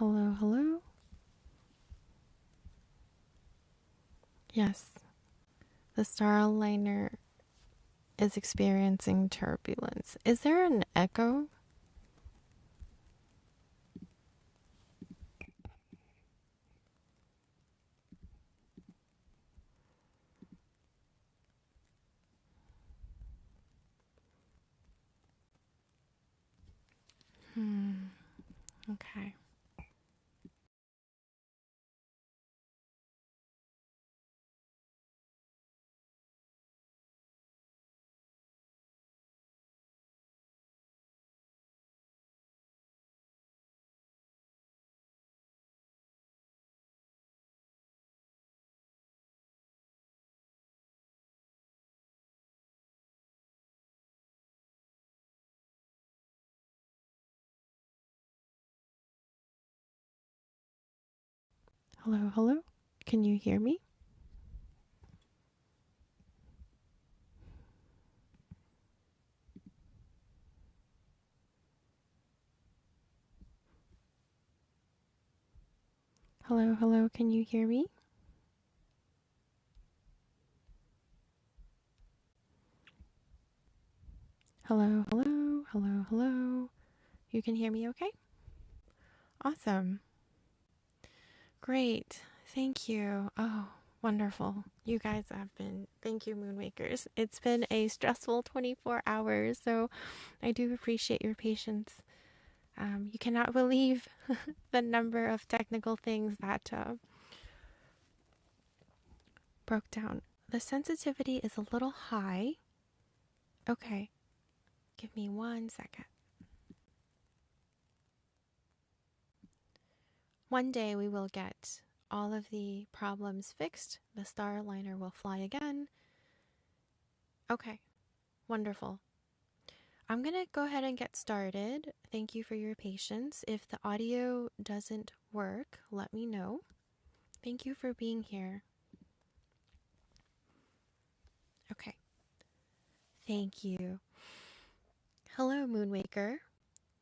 Hello, hello. Yes, the Starliner is experiencing turbulence. Is there an echo? Okay. Hello, hello. Can you hear me? Hello, hello. Can you hear me? Hello, hello. Hello, hello. You can hear me okay? Awesome. Great. Thank you. Oh, wonderful. You guys have been, thank you, Moonwakers. It's been a stressful 24 hours, so I do appreciate your patience. You cannot believe the number of technical things that broke down. The sensitivity is a little high. Okay, give me 1 second. One day we will get all of the problems fixed. The Starliner will fly again. Okay, wonderful. I'm going to go ahead and get started. Thank you for your patience. If the audio doesn't work, let me know. Thank you for being here. Okay, thank you. Hello, Moonwaker.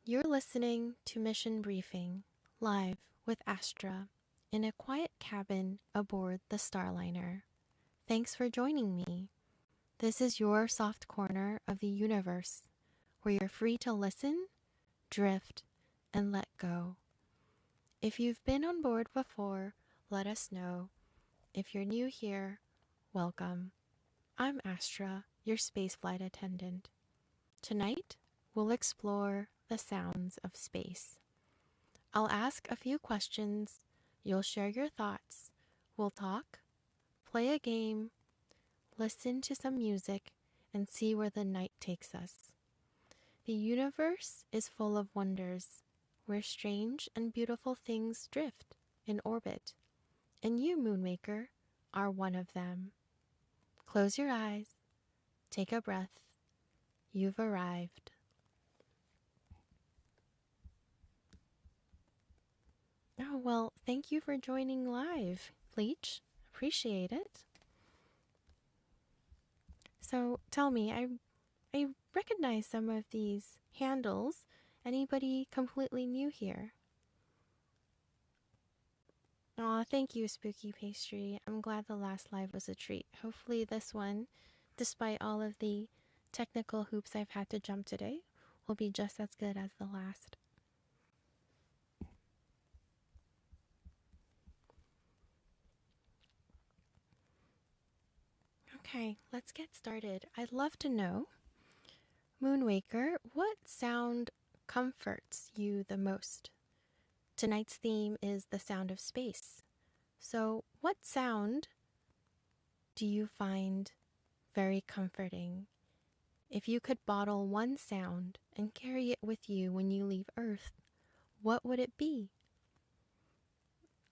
You're listening to Mission Briefing, live with Astra, in a quiet cabin aboard the Starliner. Thanks for joining me. This is your soft corner of the universe, where you're free to listen, drift, and let go. If you've been on board before, let us know. If you're new here, welcome. I'm Astra, your spaceflight attendant. Tonight, we'll explore the sounds of space. I'll ask a few questions, you'll share your thoughts, we'll talk, play a game, listen to some music, and see where the night takes us. The universe is full of wonders, where strange and beautiful things drift in orbit, and you, Moonmaker, are one of them. Close your eyes, take a breath, you've arrived. Oh, well, thank you for joining live, Bleach. Appreciate it. So tell me, I recognize some of these handles. Anybody completely new here? Aw, thank you, Spooky Pastry. I'm glad the last live was a treat. Hopefully this one, despite all of the technical hoops I've had to jump today, will be just as good as the last. Okay, let's get started. I'd love to know, Moonwaker, what sound comforts you the most? Tonight's theme is the sound of space. So, what sound do you find very comforting? If you could bottle one sound and carry it with you when you leave Earth, what would it be?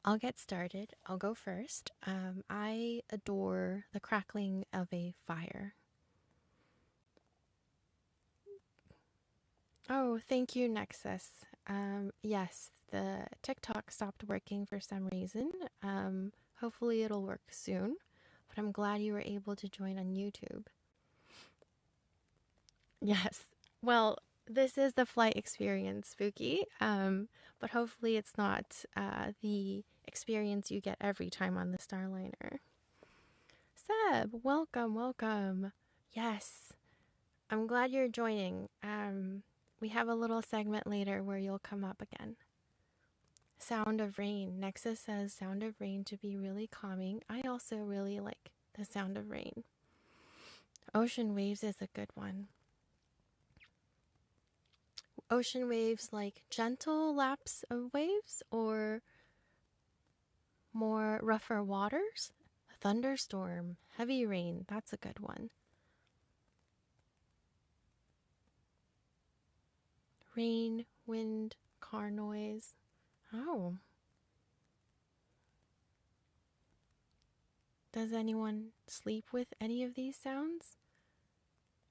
I'll get started. I'll go first. I adore the crackling of a fire. Oh, thank you, Nexus. Yes, the TikTok stopped working for some reason. Hopefully it'll work soon, but I'm glad you were able to join on YouTube. Yes. Well, This is the flight experience, Spooky. But hopefully it's not the experience you get every time on the Starliner. Seb, welcome, welcome. Yes, I'm glad you're joining. We have a little segment later where you'll come up again. Sound of rain. Nexus says sound of rain to be really calming. I also really like the sound of rain. Ocean waves is a good one. Ocean waves like gentle laps of waves or more rougher waters? Thunderstorm, heavy rain, that's a good one. Rain, wind, car noise. Oh. Does anyone sleep with any of these sounds?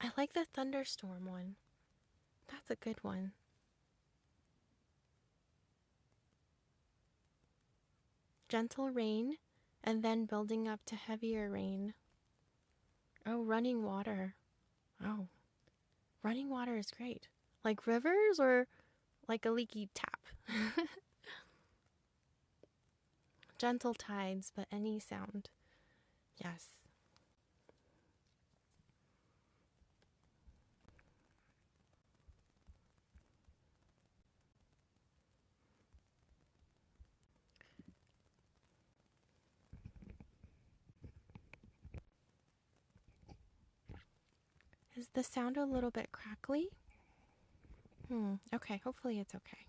I like the thunderstorm one. That's a good one. Gentle rain and then building up to heavier rain. Oh, running water. Oh, running water is great. Like rivers or like a leaky tap? Gentle tides, but any sound. Yes. Is the sound a little bit crackly? Okay, hopefully it's okay.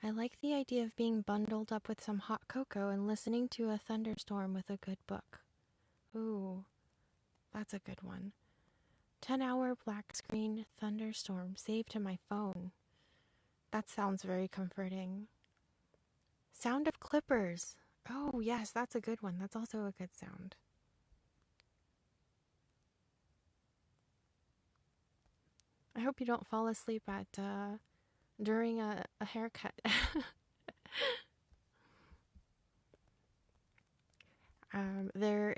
I like the idea of being bundled up with some hot cocoa and listening to a thunderstorm with a good book. Ooh, that's a good one. 10-hour black screen thunderstorm saved to my phone. That sounds very comforting. Sound of clippers. Oh, yes, that's a good one. That's also a good sound. I hope you don't fall asleep at during a haircut. There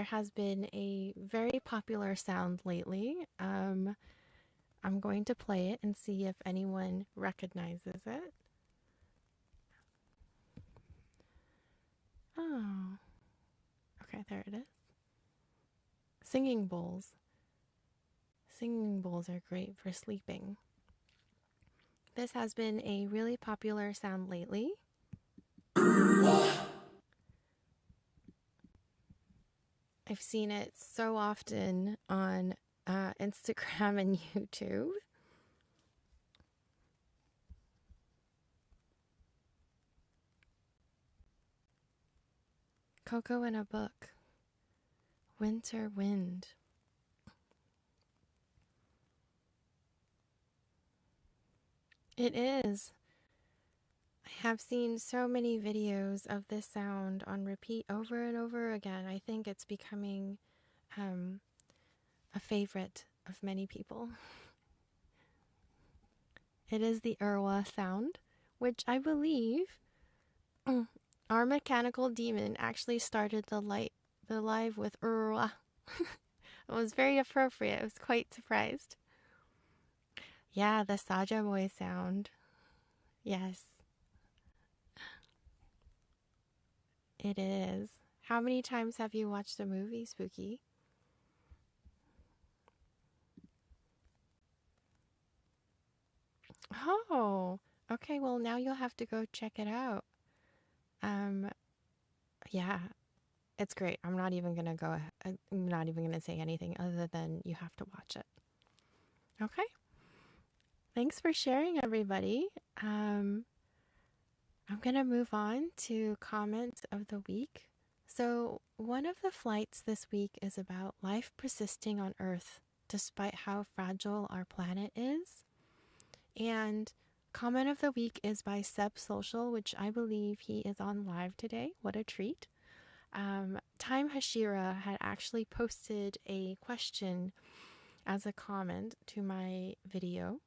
has been a very popular sound lately. I'm going to play it and see if anyone recognizes it. Oh, okay, there it is. Singing bowls. Singing bowls are great for sleeping. This has been a really popular sound lately. I've seen it so often on Instagram and YouTube. Cocoa in a book. Winter wind. It is. I have seen so many videos of this sound on repeat over and over again. I think it's becoming a favorite of many people. It is the Irwa sound, which I believe our mechanical demon actually started the live with Irwa. It was very appropriate. I was quite surprised. Yeah, the Saja boy sound. Yes, it is. How many times have you watched the movie, Spooky? Oh, okay. Well, now you'll have to go check it out. Um, yeah, it's great. I'm not even gonna say anything other than you have to watch it. Okay. Thanks for sharing, everybody. I'm gonna move on to comment of the week. So, one of the flights this week is about life persisting on Earth despite how fragile our planet is. And comment of the week is by Seb Social, which I believe he is on live today. What a treat. Time Hashira had actually posted a question as a comment to my video,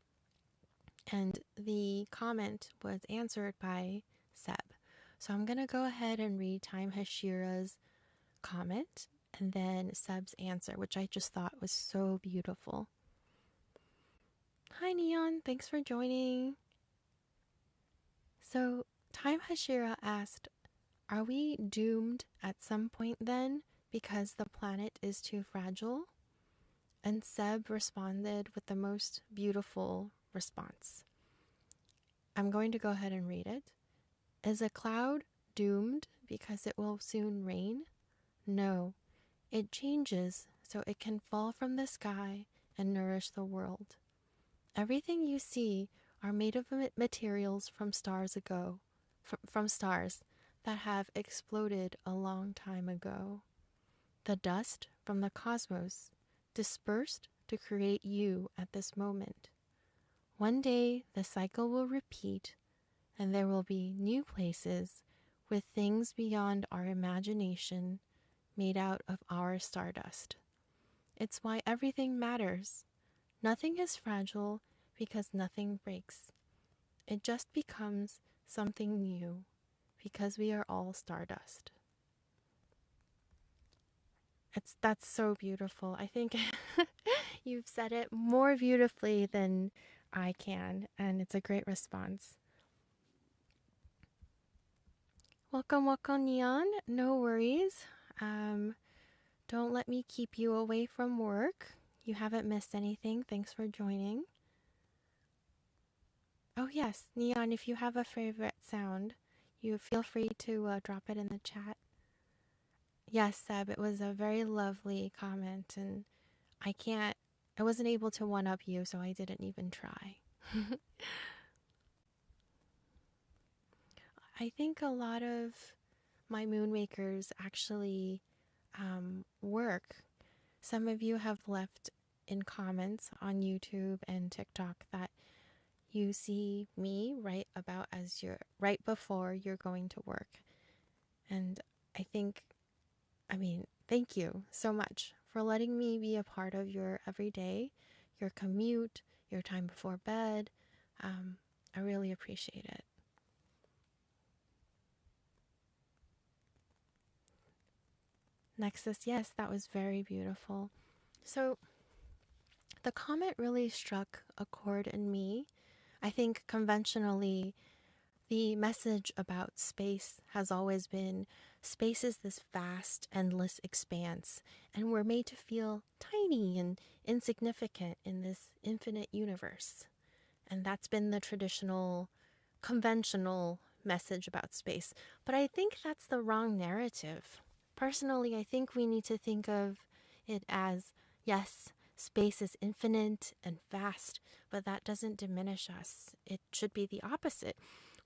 and the comment was answered by Seb. So I'm going to go ahead and read Time Hashira's comment, and then Seb's answer, which I just thought was so beautiful. Hi, Neon. Thanks for joining. So, Time Hashira asked, are we doomed at some point then because the planet is too fragile? And Seb responded with the most beautiful response. I'm going to go ahead and read it. Is a cloud doomed because it will soon rain? No, it changes so it can fall from the sky and nourish the world. Everything you see are made of materials from stars ago, from stars that have exploded a long time ago. The dust from the cosmos dispersed to create you at this moment. One day the cycle will repeat and there will be new places with things beyond our imagination made out of our stardust. It's why everything matters. Nothing is fragile because nothing breaks. It just becomes something new because we are all stardust. That's so beautiful. I think you've said it more beautifully than I can, and it's a great response. Welcome, welcome, Neon. No worries. Don't let me keep you away from work. You haven't missed anything. Thanks for joining. Oh yes, Neon, if you have a favorite sound, you feel free to drop it in the chat. Yes, Seb, it was a very lovely comment, and I wasn't able to one-up you, so I didn't even try. I think a lot of my Moonwakers actually work. Some of you have left in comments on YouTube and TikTok that you see me right before you're going to work. And thank you so much for letting me be a part of your everyday, your commute, your time before bed. I really appreciate it. Nexus, yes, that was very beautiful. So the comment really struck a chord in me. I think conventionally, the message about space has always been space is this vast, endless expanse, and we're made to feel tiny and insignificant in this infinite universe. And that's been the traditional, conventional message about space. But I think that's the wrong narrative. Personally, I think we need to think of it as, yes, space is infinite and vast, but that doesn't diminish us. It should be the opposite.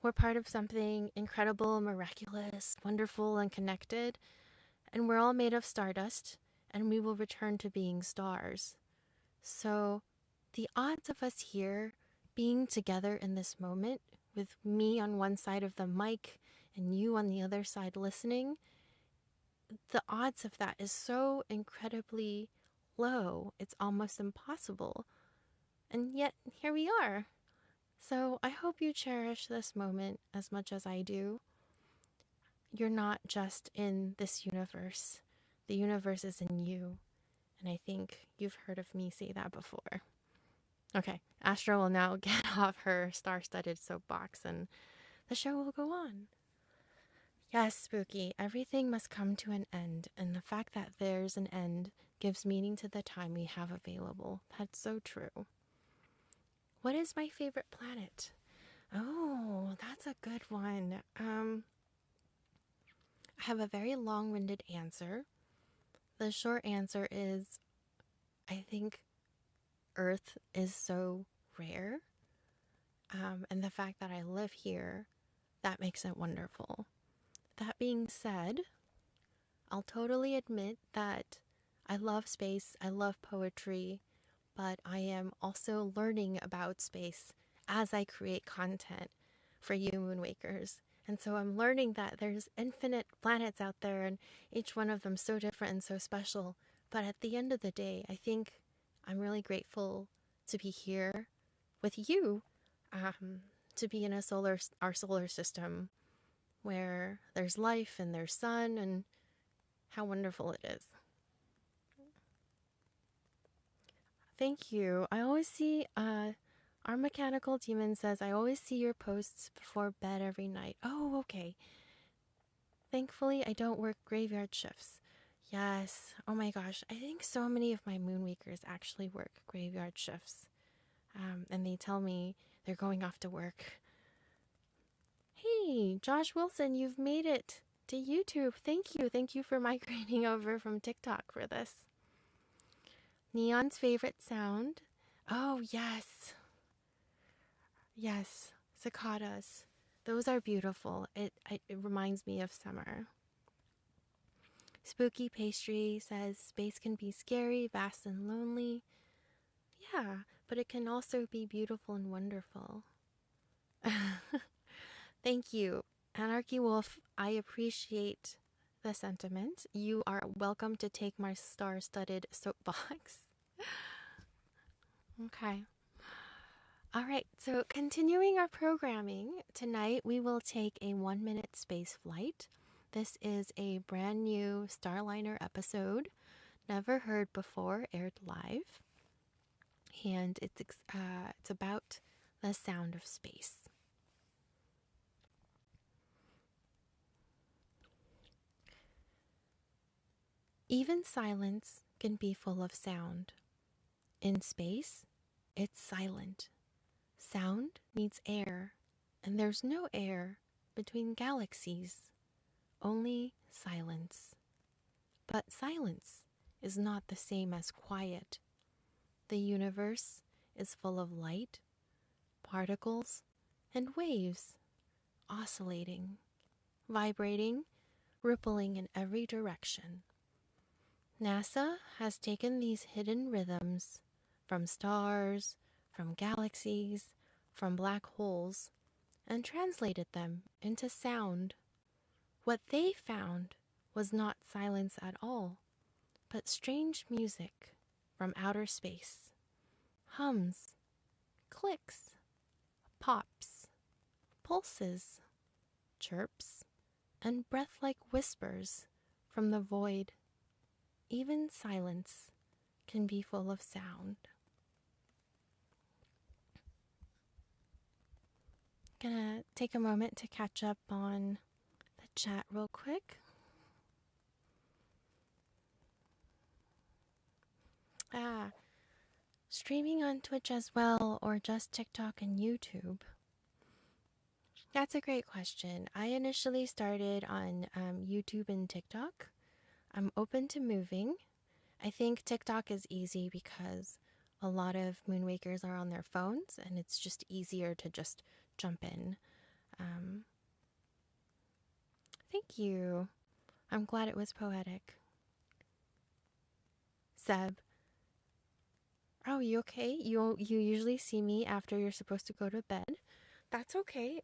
We're part of something incredible, miraculous, wonderful, and connected, and we're all made of stardust, and we will return to being stars. So the odds of us here being together in this moment, with me on one side of the mic and you on the other side listening, the odds of that is so incredibly low. It's almost impossible. And yet, here we are. So I hope you cherish this moment as much as I do. You're not just in this universe. The universe is in you. And I think you've heard of me say that before. Okay, Astra will now get off her star-studded soapbox and the show will go on. Yes, Spooky, everything must come to an end, and the fact that there's an end gives meaning to the time we have available. That's so true. What is my favorite planet? Oh, that's a good one. I have a very long-winded answer. The short answer is, I think Earth is so rare, and the fact that I live here, that makes it wonderful. That being said, I'll totally admit that I love space, I love poetry, but I am also learning about space as I create content for you Moonwakers. And so I'm learning that there's infinite planets out there and each one of them so different and so special. But at the end of the day, I think I'm really grateful to be here with you, to be in our solar system where there's life and there's sun and how wonderful it is. Thank you. I always see, our mechanical demon says, I always see your posts before bed every night. Oh, okay. Thankfully, I don't work graveyard shifts. Yes. Oh my gosh. I think so many of my Moonwakers actually work graveyard shifts. And they tell me they're going off to work. Hey, Josh Wilson, you've made it to YouTube. Thank you. Thank you for migrating over from TikTok for this. Neon's favorite sound. Oh, yes. Yes. Cicadas. Those are beautiful. It reminds me of summer. Spooky Pastry says space can be scary, vast, and lonely. Yeah, but it can also be beautiful and wonderful. Thank you. Anarchy Wolf, I appreciate the sentiment. You are welcome to take my star-studded soapbox. Okay. All right, so continuing our programming, tonight we will take a 1-minute space flight. This is a brand new Starliner episode, never heard before, aired live, and it's about the sound of space. Even silence can be full of sound. In space, it's silent. Sound needs air, and there's no air between galaxies, only silence. But silence is not the same as quiet. The universe is full of light, particles, and waves, oscillating, vibrating, rippling in every direction. NASA has taken these hidden rhythms from stars, from galaxies, from black holes, and translated them into sound. What they found was not silence at all, but strange music from outer space. Hums, clicks, pops, pulses, chirps, and breath-like whispers from the void. Even silence can be full of sound. Gonna take a moment to catch up on the chat real quick. Streaming on Twitch as well, or just TikTok and YouTube? That's a great question. I initially started on YouTube and TikTok. I'm open to moving. I think TikTok is easy because a lot of Moonwakers are on their phones, and it's just easier to just jump in. Thank you. I'm glad it was poetic. Seb. Oh, you okay? You usually see me after you're supposed to go to bed. That's okay.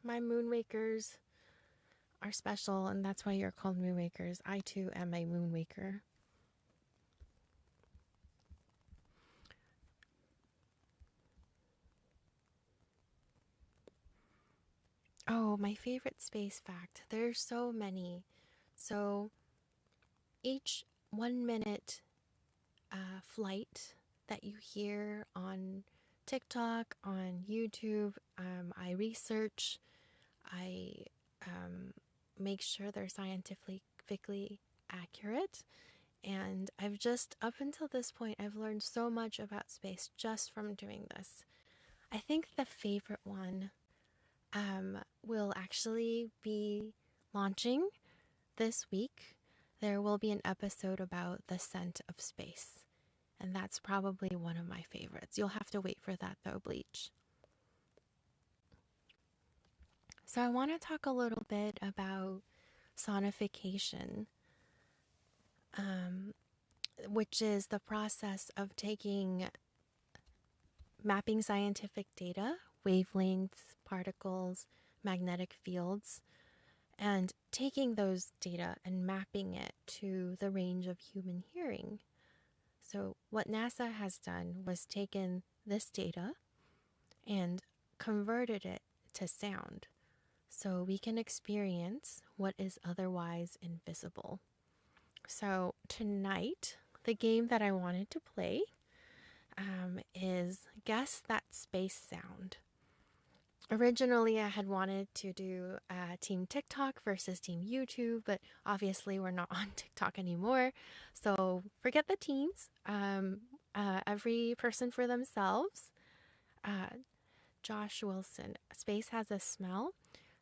My Moonwakers are special, and that's why you're called Moonwakers. I too am a Moonwaker. Oh, my favorite space fact. There's so many. So each 1-minute flight that you hear on TikTok, on YouTube, I research, I make sure they're scientifically accurate. And I've just, up until this point, I've learned so much about space just from doing this. I think the favorite one will actually be launching this week. There will be an episode about the scent of space, and that's probably one of my favorites. You'll have to wait for that though, Bleach. So I want to talk a little bit about sonification, which is the process of mapping scientific data, wavelengths, particles, magnetic fields, and taking those data and mapping it to the range of human hearing. So what NASA has done was taken this data and converted it to sound, so we can experience what is otherwise invisible. So tonight, the game that I wanted to play is guess that space sound. Originally, I had wanted to do Team TikTok versus Team YouTube, but obviously we're not on TikTok anymore. So forget the teams. Every person for themselves. Josh Wilson, space has a smell.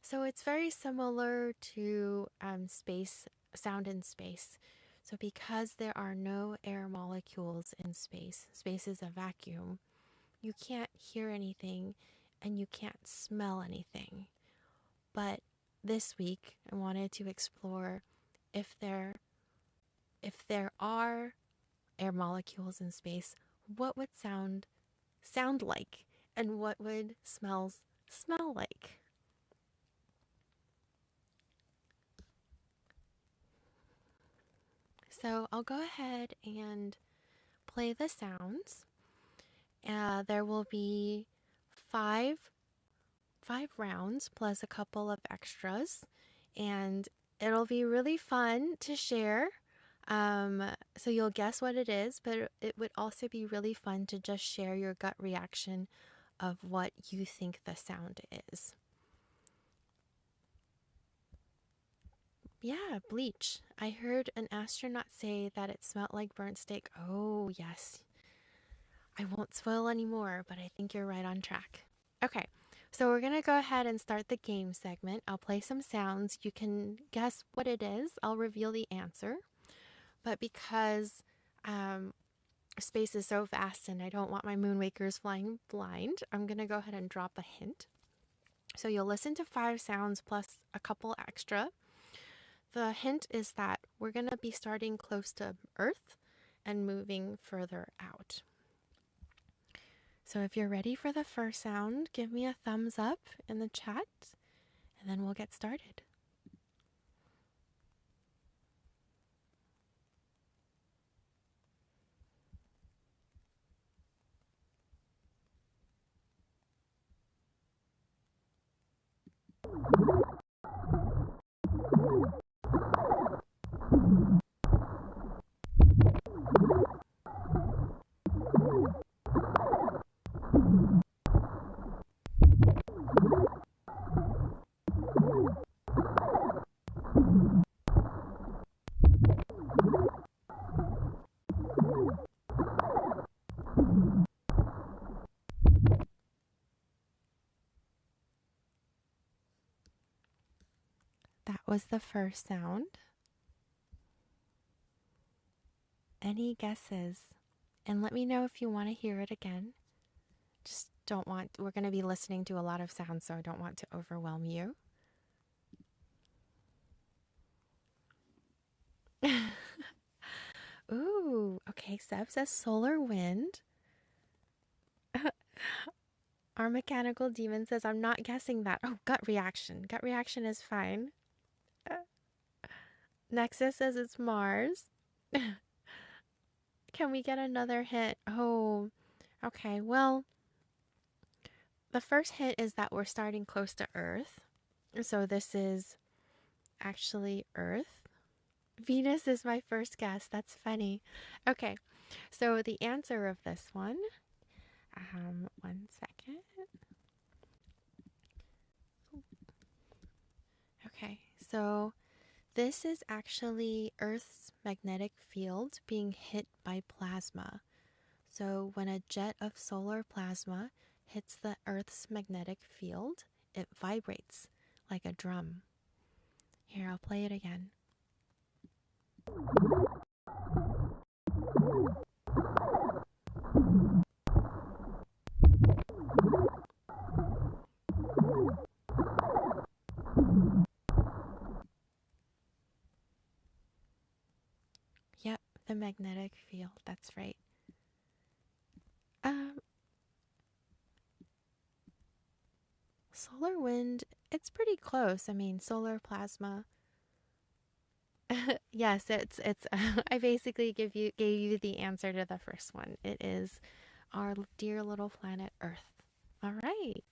So it's very similar to space, sound in space. So because there are no air molecules in space, space is a vacuum, you can't hear anything and you can't smell anything. But this week I wanted to explore if there are air molecules in space, what would sound like and what would smells smell like. So I'll go ahead and play the sounds. There will be five rounds plus a couple of extras, and it'll be really fun to share. So you'll guess what it is, but it would also be really fun to just share your gut reaction of what you think the sound is. Yeah, bleach. I heard an astronaut say that it smelled like burnt steak. Oh, yes. I won't spoil anymore, but I think you're right on track. Okay, so we're gonna go ahead and start the game segment. I'll play some sounds. You can guess what it is. I'll reveal the answer. But because space is so vast and I don't want my Moonwakers flying blind, I'm gonna go ahead and drop a hint. So you'll listen to 5 sounds plus a couple extra. The hint is that we're gonna be starting close to Earth and moving further out. So if you're ready for the first sound, give me a thumbs up in the chat, and then we'll get started. That was the first sound. Any guesses? And let me know if you want to hear it again. Just don't want, we're going to be listening to a lot of sounds, so I don't want to overwhelm you. Ooh, okay, Seb says solar wind. Our mechanical demon says, I'm not guessing that. Oh, gut reaction. Gut reaction is fine. Nexus says it's Mars. Can we get another hint? Oh, okay. Well, the first hint is that we're starting close to Earth. So this is actually Earth. Venus is my first guess. That's funny. Okay, so the answer of this one, 1 second. Okay, so this is actually Earth's magnetic field being hit by plasma. So when a jet of solar plasma hits the Earth's magnetic field, it vibrates like a drum. Here, I'll play it again. Yep, the magnetic field, that's right. Solar wind, it's pretty close. I mean, solar plasma. Yes, it's I basically gave you the answer to the first one. It is our dear little planet Earth. All right.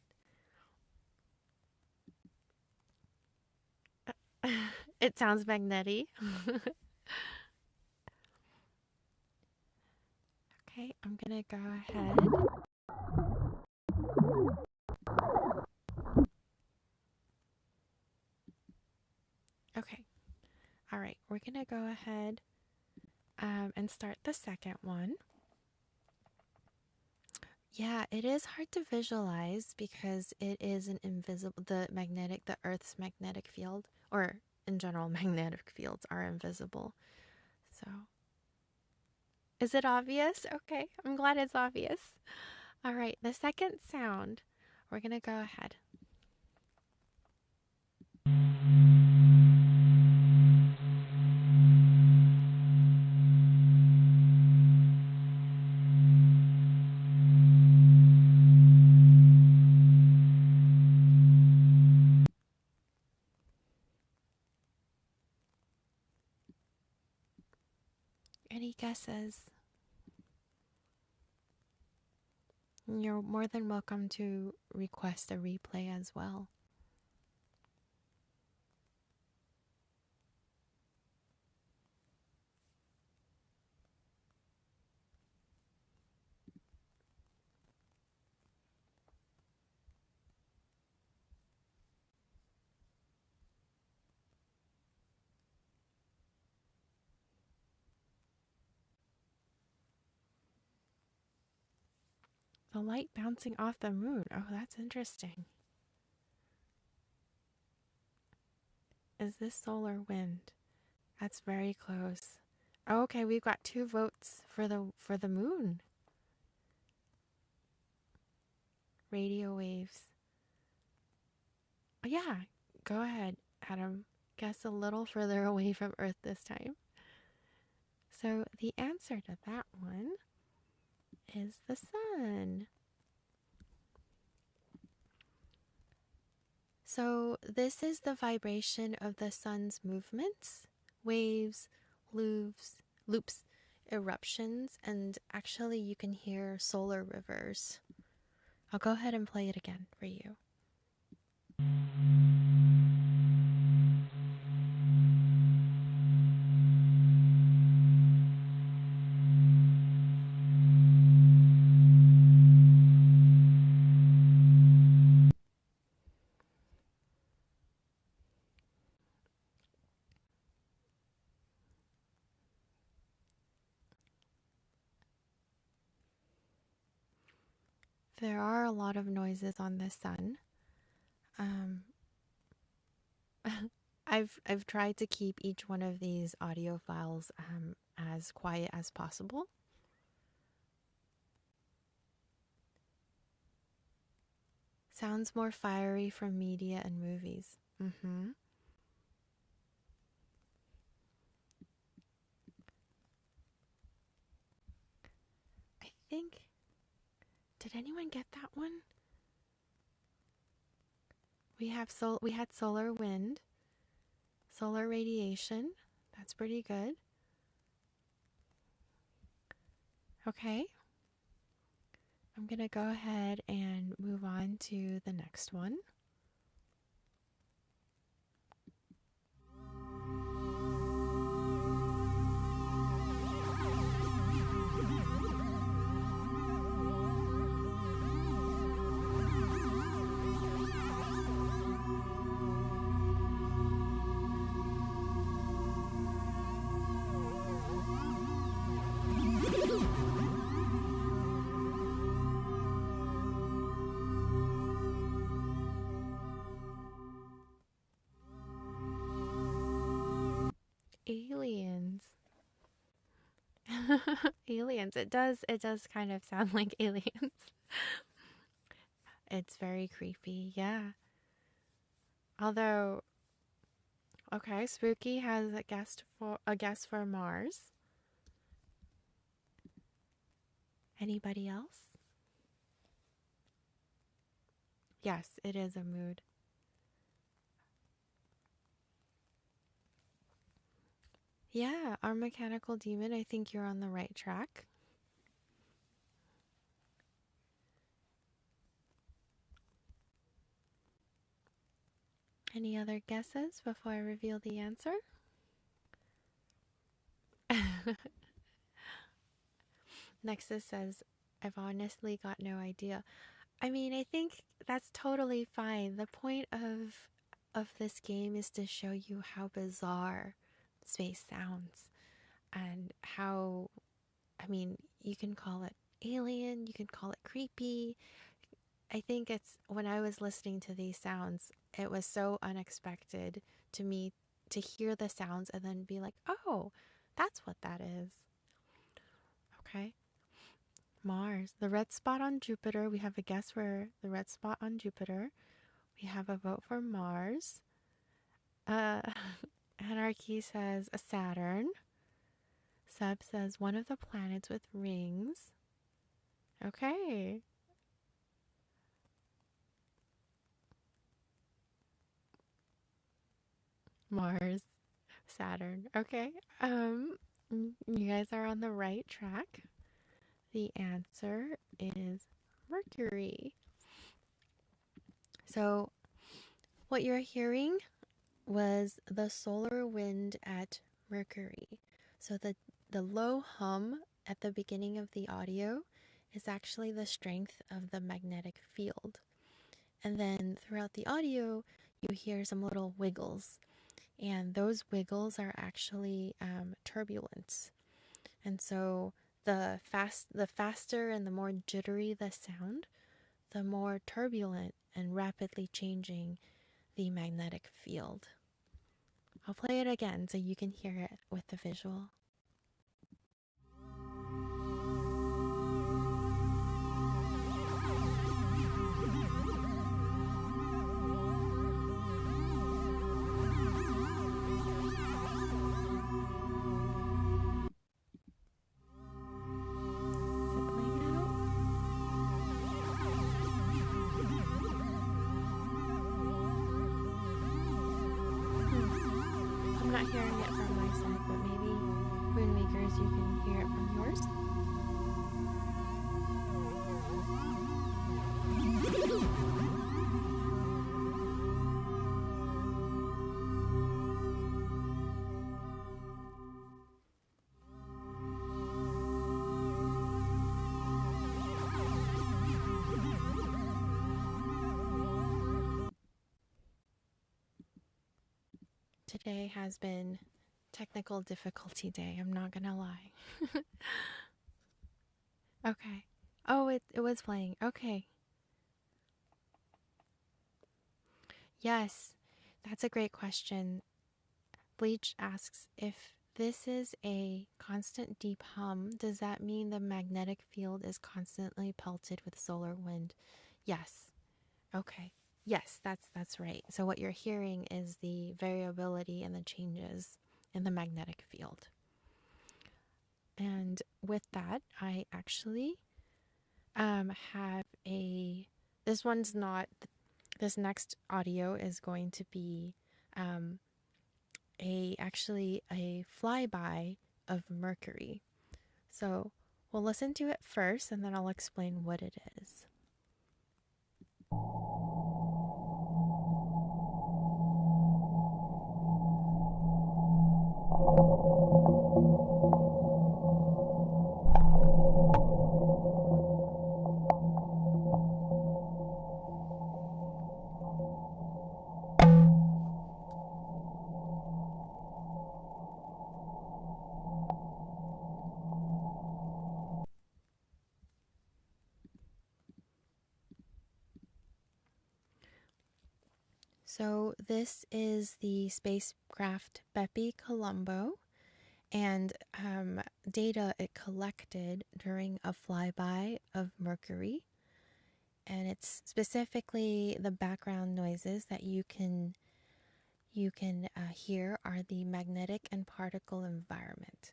It sounds magnetic. Okay. Okay, I'm gonna go ahead. Okay, all right, we're gonna go ahead and start the second one. Yeah, it is hard to visualize because it is an invisible, the Earth's magnetic field, or in general, magnetic fields are invisible. So, is it obvious? Okay, I'm glad it's obvious. All right, the second sound, we're gonna go ahead. Any guesses? You're more than welcome to request a replay as well. The light bouncing off the moon. Oh, that's interesting. Is this solar wind? That's very close. Oh, okay, we've got 2 votes for the moon. Radio waves. Oh, yeah, go ahead, Adam. Guess a little further away from Earth this time. So the answer to that one is the sun. So this is the vibration of the sun's movements, waves, loops, eruptions, and actually you can hear solar rivers. I'll go ahead and play it again for you. There are a lot of noises on the sun. I've tried to keep each one of these audio files as quiet as possible. Sounds more fiery from media and movies. I think. Did anyone get that one? We had solar wind, solar radiation. That's pretty good. Okay. I'm gonna go ahead and move on to the next one. Aliens. Aliens. It does kind of sound like aliens. It's very creepy, yeah. Although, okay, Spooky has a guess for Mars. Anybody else? Yes, it is a mood. Yeah, our mechanical demon, I think you're on the right track. Any other guesses before I reveal the answer? Nexus says, I've honestly got no idea. I mean, I think that's totally fine. The point of this game is to show you how bizarre space sounds and how, I mean, you can call it alien, you can call it creepy. I think it's when I was listening to these sounds, it was so unexpected to me to hear the sounds and then be like, oh, that's what that is. Okay. Mars, the red spot on Jupiter. We have a guess for the red spot on Jupiter. We have a vote for Mars. Uh, Anarchy says a Saturn. Seb says one of the planets with rings. Okay. Mars, Saturn. Okay. You guys are on the right track. The answer is Mercury. So, what you're hearing was the solar wind at Mercury. So the low hum at the beginning of the audio is actually the strength of the magnetic field. And then throughout the audio, you hear some little wiggles. And those wiggles are actually turbulence. And so the faster and the more jittery the sound, the more turbulent and rapidly changing the magnetic field. I'll play it again so you can hear it with the visual. I'm not hearing it from my side, but maybe Moonwakers, you can hear it from yours. Today has been technical difficulty day, I'm not gonna lie. Okay. Oh, it was playing. Okay. Yes, that's a great question. Bleach asks, if this is a constant deep hum, does that mean the magnetic field is constantly pelted with solar wind? Yes. Okay. Yes, that's right. So what you're hearing is the variability and the changes in the magnetic field. And with that, I actually have this one's not, this next audio is going to be actually a flyby of Mercury. So we'll listen to it first and then I'll explain what it is. So this is the spacecraft Bepi Colombo, and data it collected during a flyby of Mercury. And it's specifically the background noises that you can hear are the magnetic and particle environment.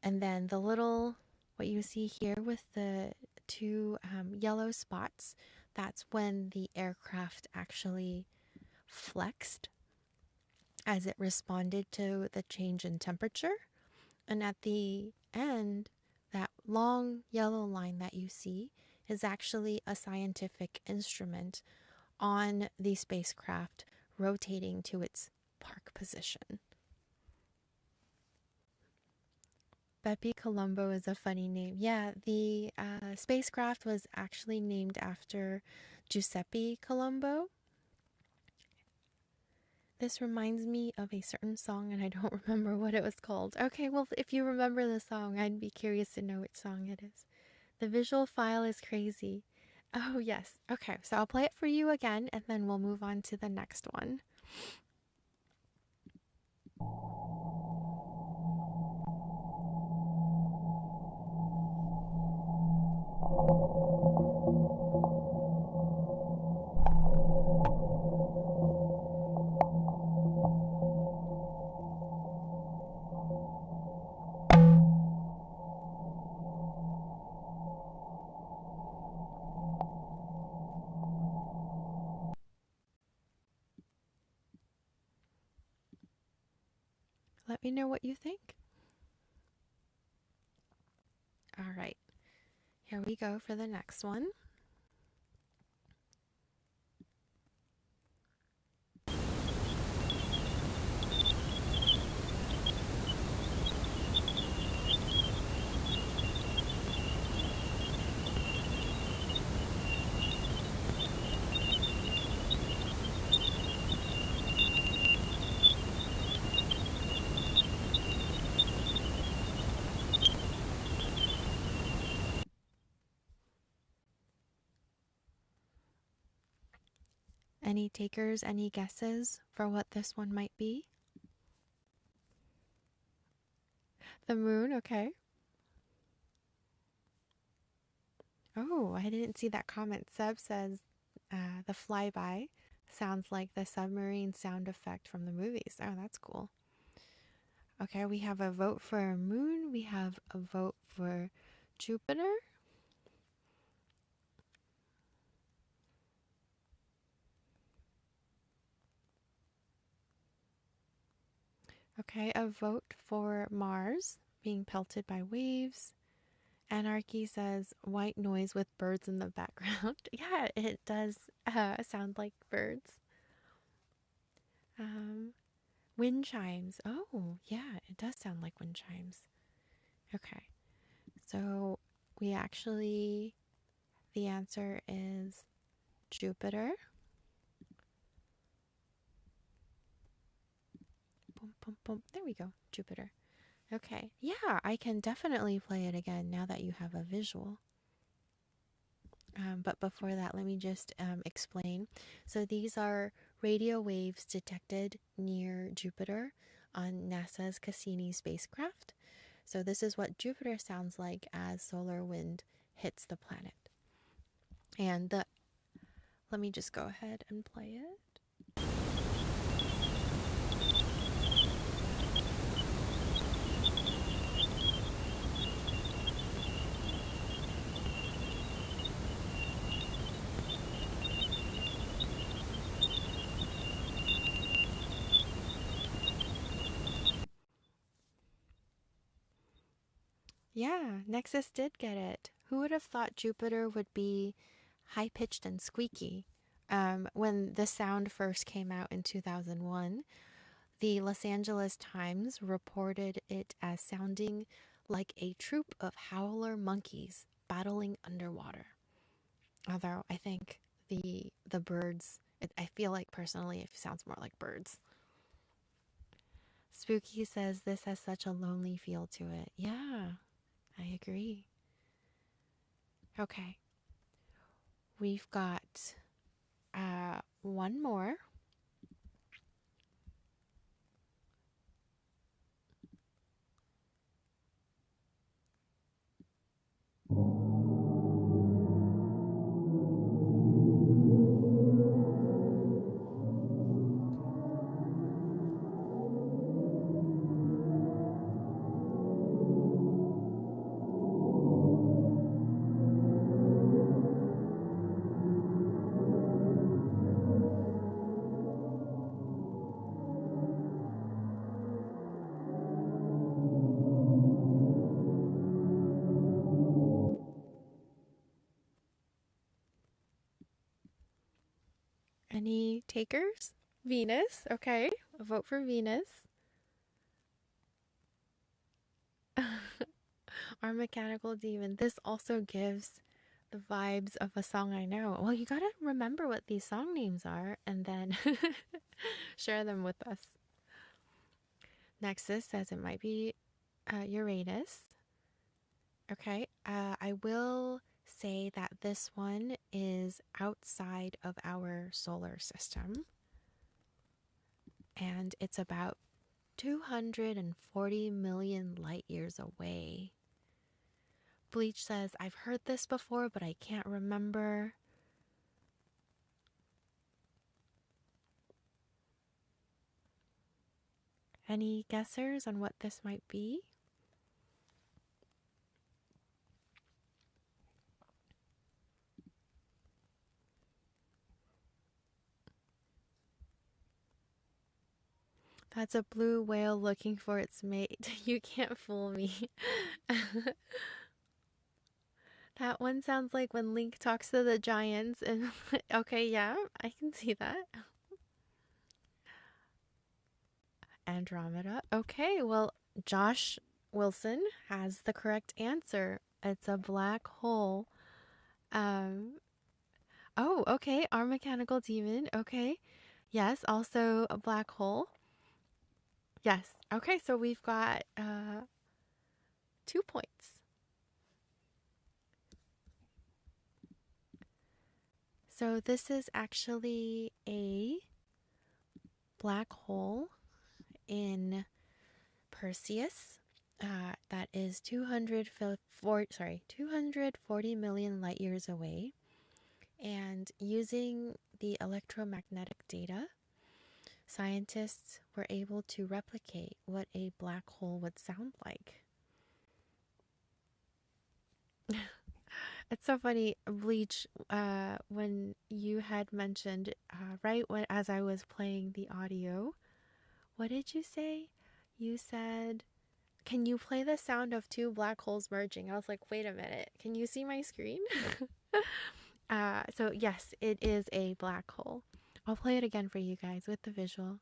And then the little, what you see here with the two yellow spots, that's when the aircraft actually flexed as it responded to the change in temperature. And at the end, that long yellow line that you see is actually a scientific instrument on the spacecraft rotating to its park position. Bepi Colombo is a funny name. Yeah, the spacecraft was actually named after Giuseppe Colombo. This reminds me of a certain song, and I don't remember what it was called. Okay, well, if you remember the song, I'd be curious to know which song it is. The visual file is crazy. Oh, yes. Okay, so I'll play it for you again, and then we'll move on to the next one. Let me know what you think. All right, here we go for the next one. Any takers, any guesses for what this one might be? The moon, okay. Oh, I didn't see that comment. Seb says the flyby sounds like the submarine sound effect from the movies. Oh, that's cool. Okay, we have a vote for moon. We have a vote for Jupiter. Okay, a vote for Mars being pelted by waves. Anarchy says white noise with birds in the background. Yeah, it does sound like birds. Wind chimes. Oh, yeah, it does sound like wind chimes. Okay, so we actually, the answer is Jupiter. Boom, boom, boom. There we go, Jupiter. Okay, yeah, I can definitely play it again now that you have a visual. But before that, let me just explain. So these are radio waves detected near Jupiter on NASA's Cassini spacecraft. So this is what Jupiter sounds like as solar wind hits the planet. And let me just go ahead and play it. Yeah, Nexus did get it. Who would have thought Jupiter would be high-pitched and squeaky? When the sound first came out in 2001, the Los Angeles Times reported it as sounding like a troop of howler monkeys battling underwater. Although I think the birds, I feel like personally it sounds more like birds. Spooky says this has such a lonely feel to it. Yeah, I agree. Okay. We've got one more. Any takers? Venus. Okay. A vote for Venus. Our Mechanical Demon. This also gives the vibes of a song I know. Well, you gotta remember what these song names are and then share them with us. Nexus says it might be Uranus. Okay, I will say that this one is outside of our solar system. And it's about 240 million light years away. Bleach says, I've heard this before, but I can't remember. Any guessers on what this might be? That's a blue whale looking for its mate. You can't fool me. That one sounds like when Link talks to the giants and okay, yeah, I can see that. Andromeda. Okay, well, Josh Wilson has the correct answer. It's a black hole. Um oh, okay, our Mechanical Demon. Okay. Yes, also a black hole. Yes. Okay, so we've got 2 points. So this is actually a black hole in Perseus. That is 240 million light years away. And using the electromagnetic data, scientists were able to replicate what a black hole would sound like. It's so funny, Bleach, when you had mentioned, as I was playing the audio, what did you say? You said, can you play the sound of two black holes merging? I was like, wait a minute, can you see my screen? So yes, it is a black hole. I'll play it again for you guys with the visual.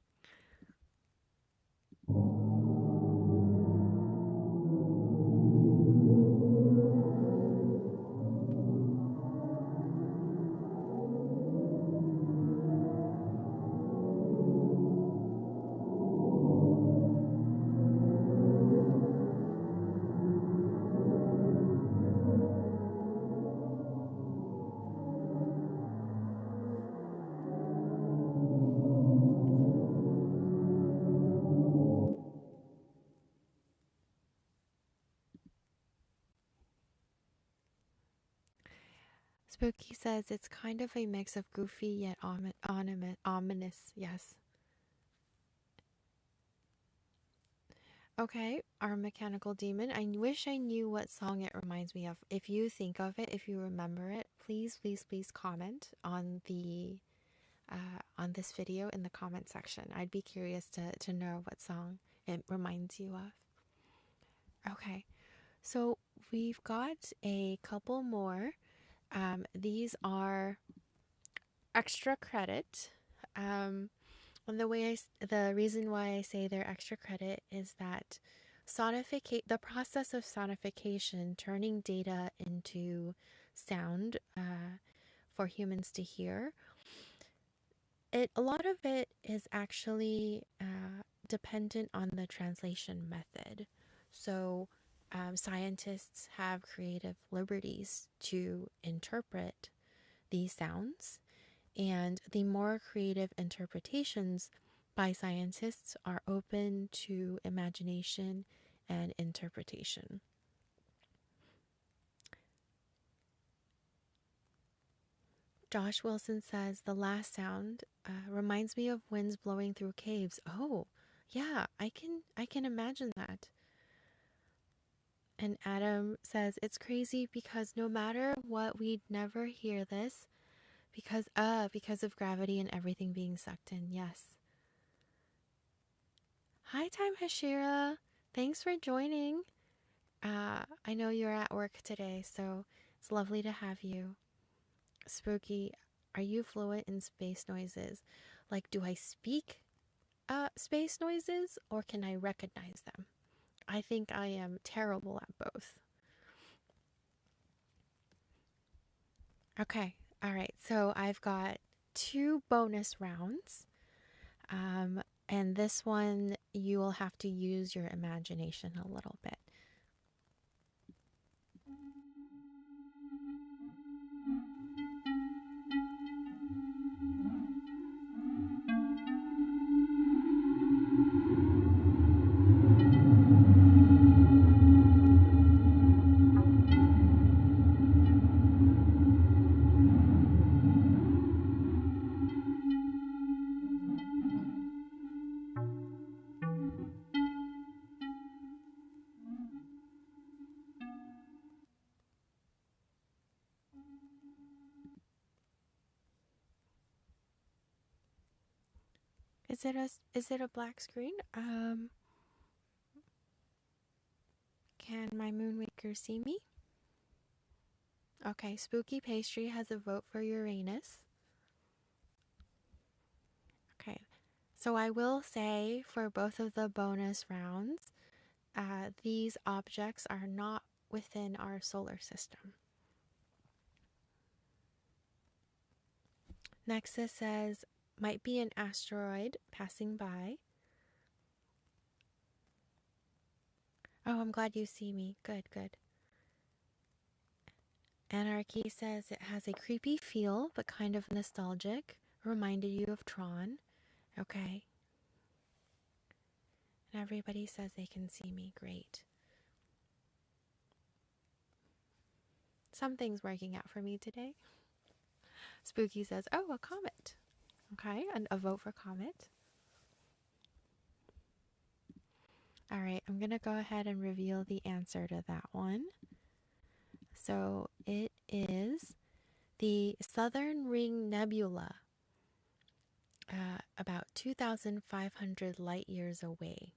Spooky says it's kind of a mix of goofy yet ominous. Yes. Okay, our Mechanical Demon. I wish I knew what song it reminds me of. If you think of it, if you remember it, please, please, please comment on the on this video in the comment section. I'd be curious to know what song it reminds you of. Okay, so we've got a couple more. These are extra credit. And the reason why I say they're extra credit is that the process of sonification, turning data into sound for humans to hear, a lot of it is actually dependent on the translation method. So scientists have creative liberties to interpret these sounds, and the more creative interpretations by scientists are open to imagination and interpretation. Josh Wilson says the last sound reminds me of winds blowing through caves. Oh, yeah, I can imagine that. And Adam says it's crazy because no matter what, we'd never hear this because of gravity and everything being sucked in. Yes. Hi, Time Hashira. Thanks for joining. I know you're at work today, so it's lovely to have you. Spooky, are you fluent in space noises? Like, do I speak space noises or can I recognize them? I think I am terrible at both. Okay. All right. So I've got two bonus rounds. And this one, you will have to use your imagination a little bit. Is it a black screen? Can my Moonwaker see me? Okay, Spooky Pastry has a vote for Uranus. Okay, so I will say for both of the bonus rounds, these objects are not within our solar system. Nexus says, might be an asteroid passing by. Oh, I'm glad you see me. Good, good. Anarchy says it has a creepy feel, but kind of nostalgic. Reminded you of Tron. Okay. And everybody says they can see me. Great. Something's working out for me today. Spooky says, oh, a comet. Okay, and a vote for comet. All right, I'm going to go ahead and reveal the answer to that one. So it is the Southern Ring Nebula, about 2,500 light years away.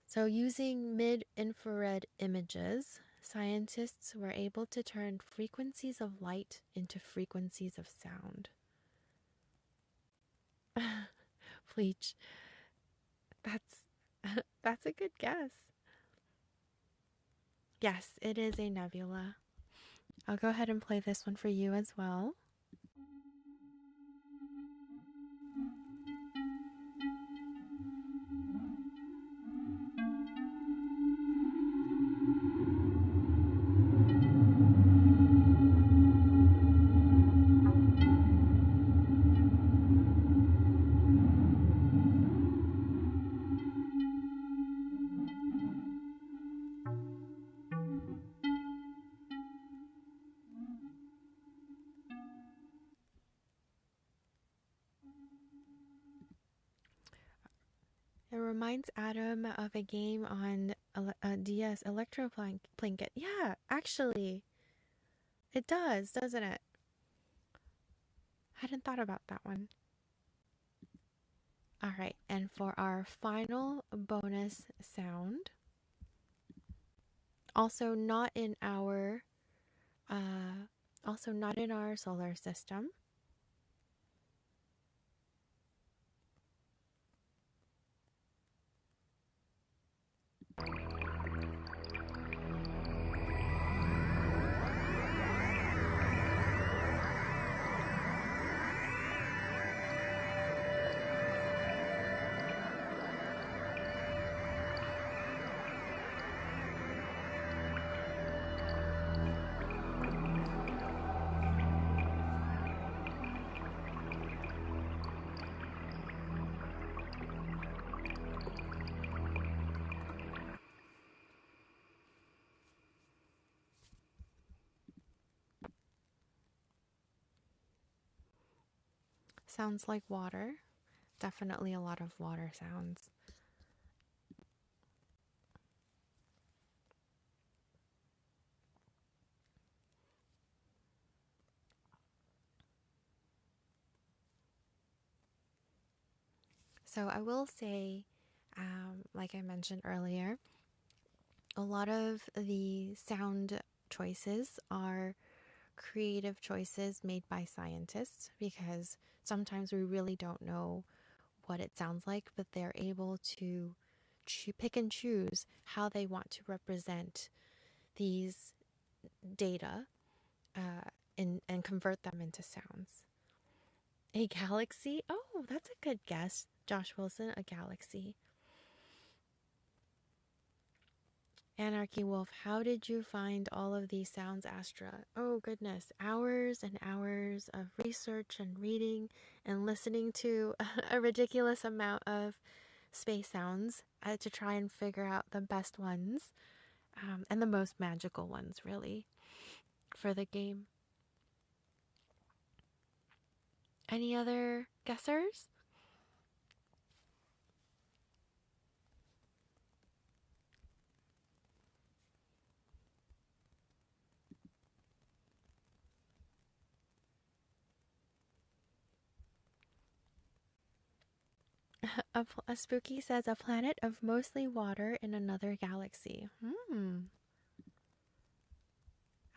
So using mid-infrared images, scientists were able to turn frequencies of light into frequencies of sound. Bleach. That's a good guess. Yes, it is a nebula. I'll go ahead and play this one for you as well. It reminds Adam of a game on DS, Electroplanket. Yeah, actually, it does, doesn't it? Hadn't thought about that one. All right, and for our final bonus sound, also not in our, solar system. Sounds like water. Definitely a lot of water sounds. So I will say, like I mentioned earlier, a lot of the sound choices are creative choices made by scientists because sometimes we really don't know what it sounds like, but they're able to pick and choose how they want to represent these data and convert them into sounds. A galaxy? Oh, that's a good guess. Josh Wilson, a galaxy. Anarchy Wolf, how did you find all of these sounds, Astra? Oh, goodness. Hours and hours of research and reading and listening to a ridiculous amount of space sounds to try and figure out the best ones and the most magical ones, really, for the game. Any other guessers? A spooky says a planet of mostly water in another galaxy.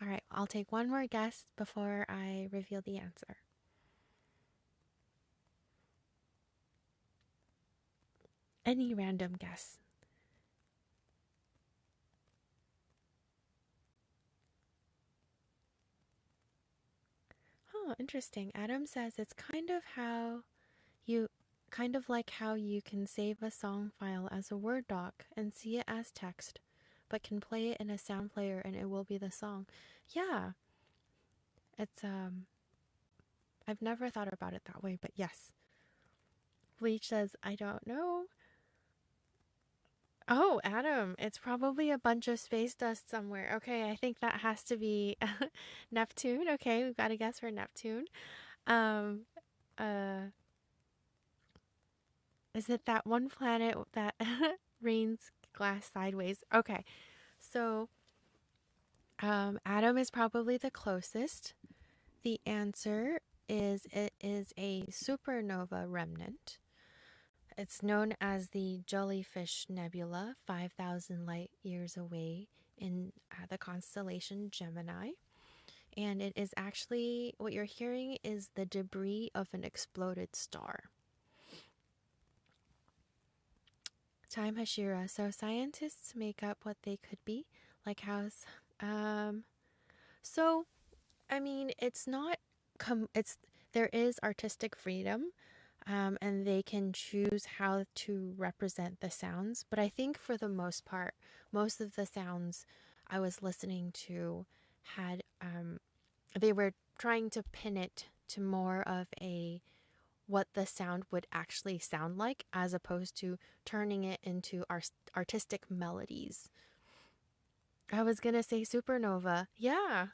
All right, I'll take one more guess before I reveal the answer. Any random guess. Oh, interesting. Adam says it's kind of like how you can save a song file as a Word doc and see it as text, but can play it in a sound player and it will be the song. Yeah. It's I've never thought about it that way, but yes. Bleach says, I don't know. Oh, Adam, it's probably a bunch of space dust somewhere. Okay, I think that has to be Neptune. Okay, we've got a guess for Neptune. Um, uh, is it that one planet that rains glass sideways? Okay, so Adam is probably the closest. The answer is it is a supernova remnant. It's known as the Jellyfish Nebula, 5,000 light years away in the constellation Gemini. And it is actually, what you're hearing is the debris of an exploded star. Time Hashira. So scientists make up what they could be, like house. So, I mean, it's not, there is artistic freedom. And they can choose how to represent the sounds. But I think for the most part, most of the sounds I was listening to had, they were trying to pin it to more of what the sound would actually sound like, as opposed to turning it into artistic melodies. I was gonna say supernova. Yeah.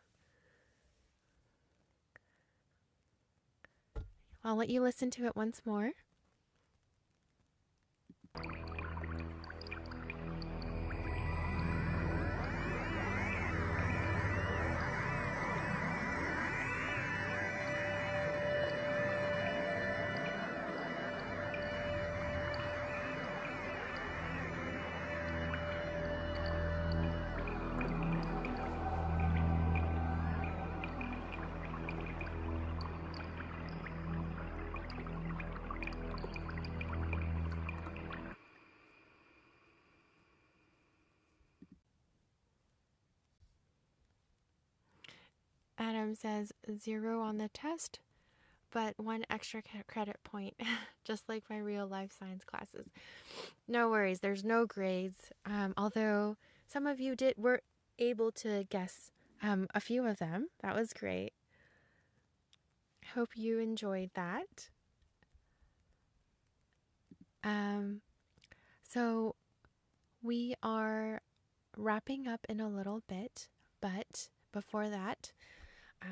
I'll let you listen to it once more. Adam says 0 on the test, but 1 extra credit point, just like my real life science classes. No worries, there's no grades. Although some of you were able to guess a few of them. That was great. Hope you enjoyed that. So we are wrapping up in a little bit, but before that,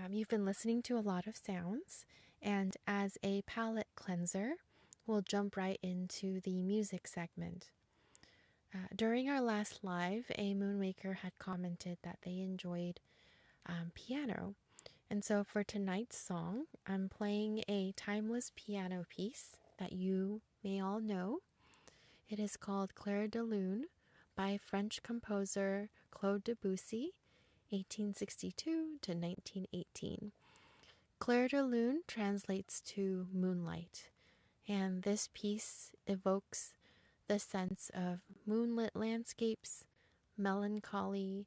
you've been listening to a lot of sounds, and as a palate cleanser, we'll jump right into the music segment. During our last live, a Moonwaker had commented that they enjoyed piano. And so for tonight's song, I'm playing a timeless piano piece that you may all know. It is called Clair de Lune by French composer Claude Debussy, 1862 to 1918. Clair de Lune translates to moonlight, and this piece evokes the sense of moonlit landscapes, melancholy,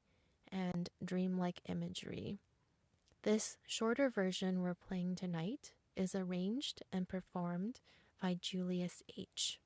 and dreamlike imagery. This shorter version we're playing tonight is arranged and performed by Julius H.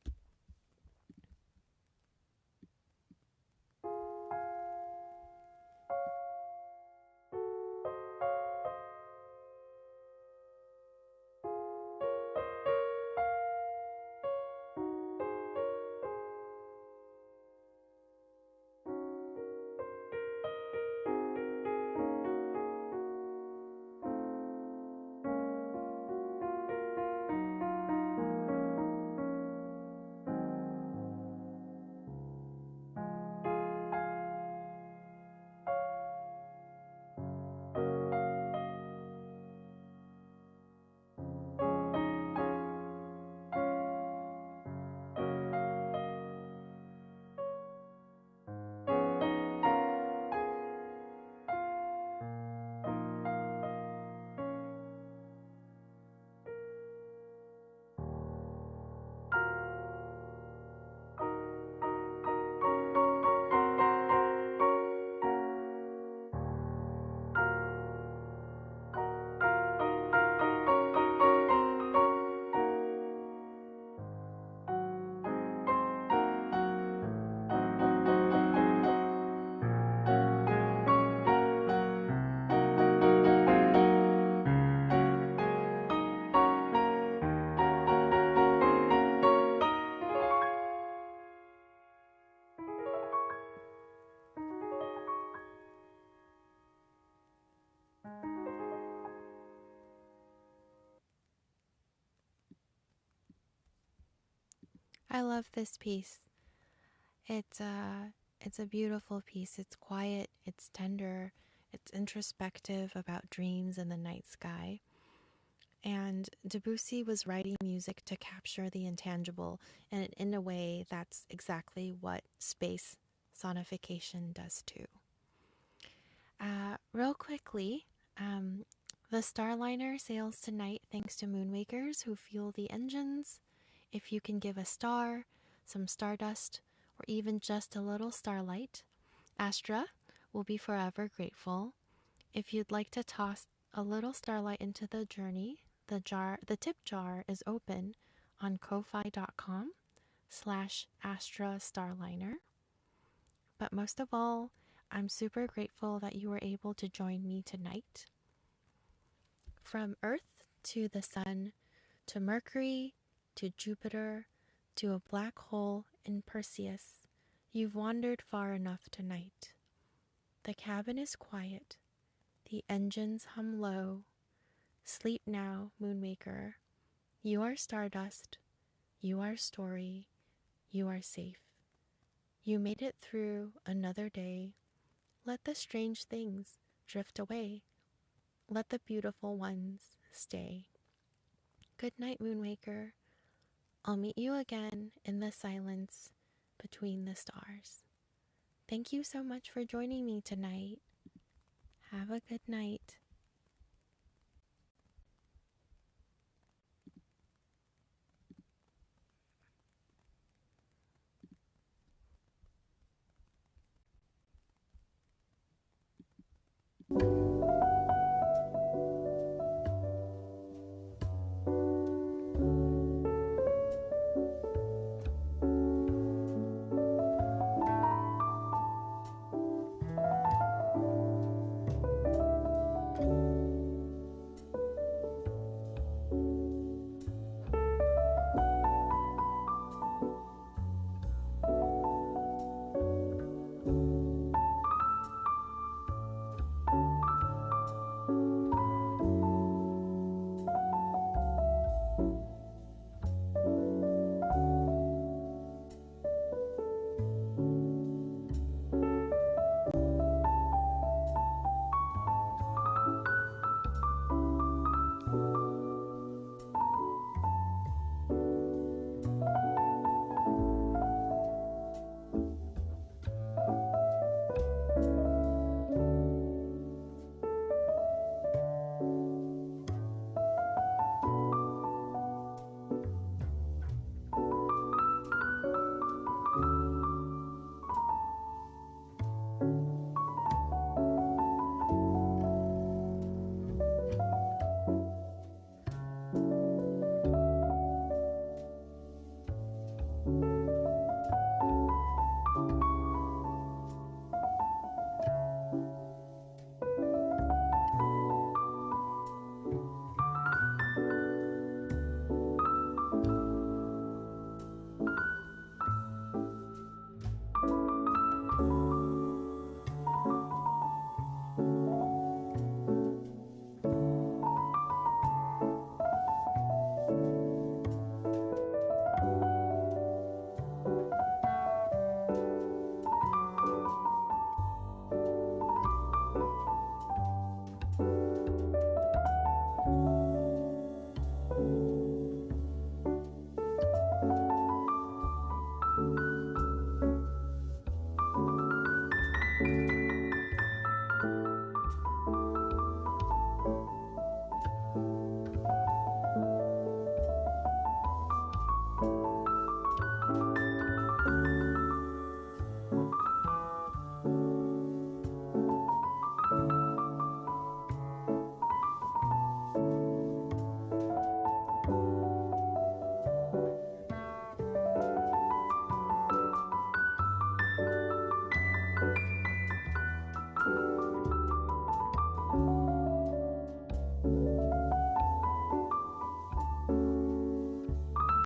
I love this piece. It's a beautiful piece. It's quiet, it's tender, it's introspective about dreams and the night sky. And Debussy was writing music to capture the intangible, and in a way, that's exactly what space sonification does too. Real quickly, the Starliner sails tonight thanks to Moonwakers who fuel the engines. If you can give a star, some stardust, or even just a little starlight, Astra will be forever grateful. If you'd like to toss a little starlight into the journey, the tip jar is open on ko-fi.com/Astra Starliner. But most of all, I'm super grateful that you were able to join me tonight. From Earth to the Sun, to Mercury, to Jupiter, to a black hole in Perseus, you've wandered far enough tonight. The cabin is quiet. The engines hum low. Sleep now, Moonwaker. You are Stardust. You are Story. You are safe. You made it through another day. Let the strange things drift away. Let the beautiful ones stay. Good night, Moonwaker. I'll meet you again in the silence between the stars. Thank you so much for joining me tonight. Have a good night.